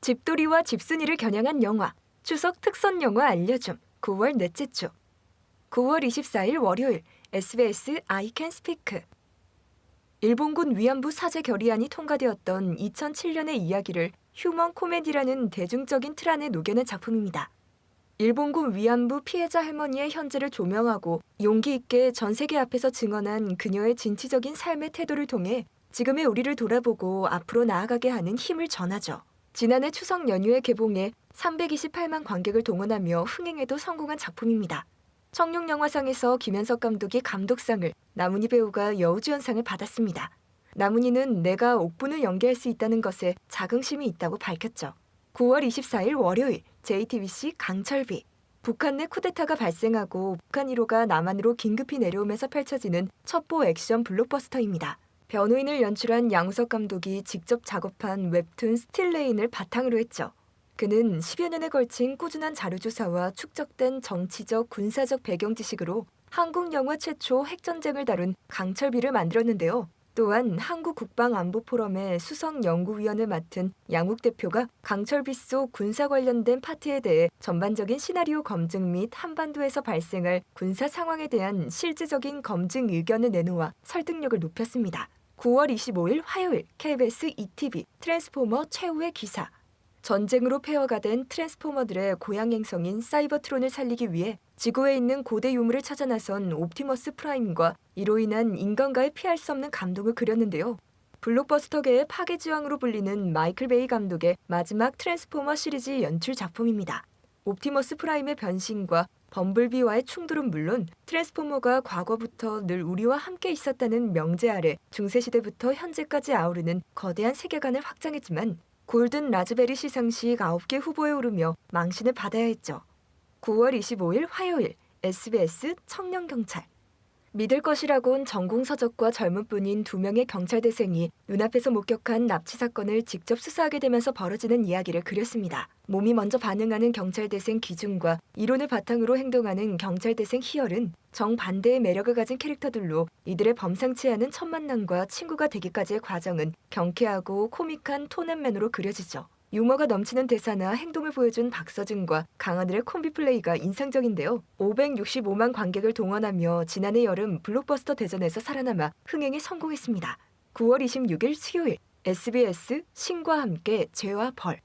집돌이와 집순이를 겨냥한 영화, 추석 특선 영화 알려줌, 9월 넷째 주. 9월 24일 월요일, SBS I Can Speak. 일본군 위안부 사죄 결의안이 통과되었던 2007년의 이야기를 휴먼 코미디라는 대중적인 틀 안에 녹여낸 작품입니다. 일본군 위안부 피해자 할머니의 현재를 조명하고 용기 있게 전 세계 앞에서 증언한 그녀의 진취적인 삶의 태도를 통해 지금의 우리를 돌아보고 앞으로 나아가게 하는 힘을 전하죠. 지난해 추석 연휴에 개봉해 328만 관객을 동원하며 흥행에도 성공한 작품입니다. 청룡영화상에서 김현석 감독이 감독상을, 나문희 배우가 여우주연상을 받았습니다. 나문희는 내가 옥분을 연기할 수 있다는 것에 자긍심이 있다고 밝혔죠. 9월 24일 월요일, JTBC 강철비. 북한 내 쿠데타가 발생하고 북한 1호가 남한으로 긴급히 내려오면서 펼쳐지는 첩보 액션 블록버스터입니다. 변호인을 연출한 양우석 감독이 직접 작업한 웹툰 스틸레인을 바탕으로 했죠. 그는 10여 년에 걸친 꾸준한 자료조사와 축적된 정치적, 군사적 배경 지식으로 한국 영화 최초 핵전쟁을 다룬 강철비를 만들었는데요. 또한 한국국방안보포럼의 수석연구위원을 맡은 양욱 대표가 강철비 속 군사 관련된 파트에 대해 전반적인 시나리오 검증 및 한반도에서 발생할 군사 상황에 대한 실질적인 검증 의견을 내놓아 설득력을 높였습니다. 9월 25일 화요일 KBS ETV 트랜스포머 최후의 기사. 전쟁으로 폐허가 된 트랜스포머들의 고향 행성인 사이버트론을 살리기 위해 지구에 있는 고대 유물을 찾아 나선 옵티머스 프라임과 이로 인한 인간과의 피할 수 없는 감동을 그렸는데요. 블록버스터계의 파괴지왕으로 불리는 마이클 베이 감독의 마지막 트랜스포머 시리즈 연출 작품입니다. 옵티머스 프라임의 변신과 범블비와의 충돌은 물론 트랜스포머가 과거부터 늘 우리와 함께 있었다는 명제 아래 중세시대부터 현재까지 아우르는 거대한 세계관을 확장했지만 골든 라즈베리 시상식 9개 후보에 오르며 망신을 받아야 했죠. 9월 25일 화요일 SBS 청년경찰. 믿을 것이라곤 전공서적과 젊은 분인 2명의 경찰대생이 눈앞에서 목격한 납치 사건을 직접 수사하게 되면서 벌어지는 이야기를 그렸습니다. 몸이 먼저 반응하는 경찰대생 기준과 이론을 바탕으로 행동하는 경찰대생 희열은 정반대의 매력을 가진 캐릭터들로 이들의 범상치 않은 첫 만남과 친구가 되기까지의 과정은 경쾌하고 코믹한 톤앤맨으로 그려지죠. 유머가 넘치는 대사나 행동을 보여준 박서준과 강하늘의 콤비 플레이가 인상적인데요. 565만 관객을 동원하며 지난해 여름 블록버스터 대전에서 살아남아 흥행에 성공했습니다. 9월 26일 수요일 SBS 신과 함께 죄와 벌.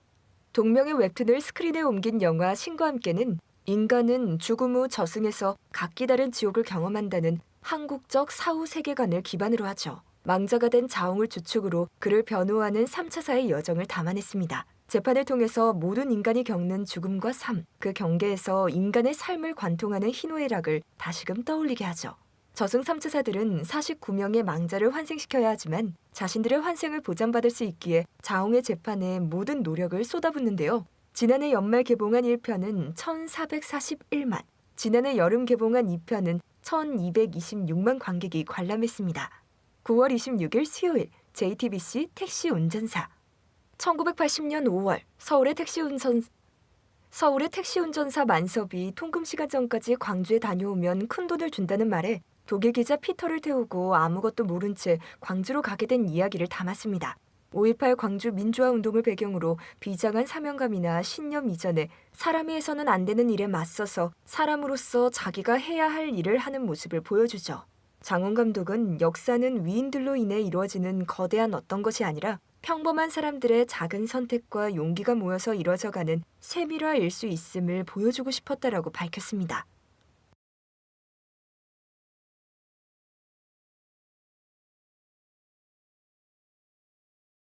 동명의 웹툰을 스크린에 옮긴 영화 신과 함께는 인간은 죽음 후 저승에서 각기 다른 지옥을 경험한다는 한국적 사후 세계관을 기반으로 하죠. 망자가 된 자웅을 주축으로 그를 변호하는 3차사의 여정을 담아냈습니다. 재판을 통해서 모든 인간이 겪는 죽음과 삶, 그 경계에서 인간의 삶을 관통하는 희노애락을 다시금 떠올리게 하죠. 저승 3차사들은 49명의 망자를 환생시켜야 하지만 자신들의 환생을 보장받을 수 있기에 자웅의 재판에 모든 노력을 쏟아붓는데요. 지난해 연말 개봉한 1편은 1,441만, 지난해 여름 개봉한 2편은 1,226만 관객이 관람했습니다. 9월 26일 수요일 JTBC 택시 운전사. 1980년 5월 서울의 택시 운전사 만섭이 통금 시간 전까지 광주에 다녀오면 큰돈을 준다는 말에 독일 기자 피터를 태우고 아무것도 모른 채 광주로 가게 된 이야기를 담았습니다. 5.18 광주 민주화 운동을 배경으로 비장한 사명감이나 신념 이전에 사람이 해서는 안 되는 일에 맞서서 사람으로서 자기가 해야 할 일을 하는 모습을 보여주죠. 장원 감독은 역사는 위인들로 인해 이루어지는 거대한 어떤 것이 아니라 평범한 사람들의 작은 선택과 용기가 모여서 이루어져가는 세밀화일 수 있음을 보여주고 싶었다라고 밝혔습니다.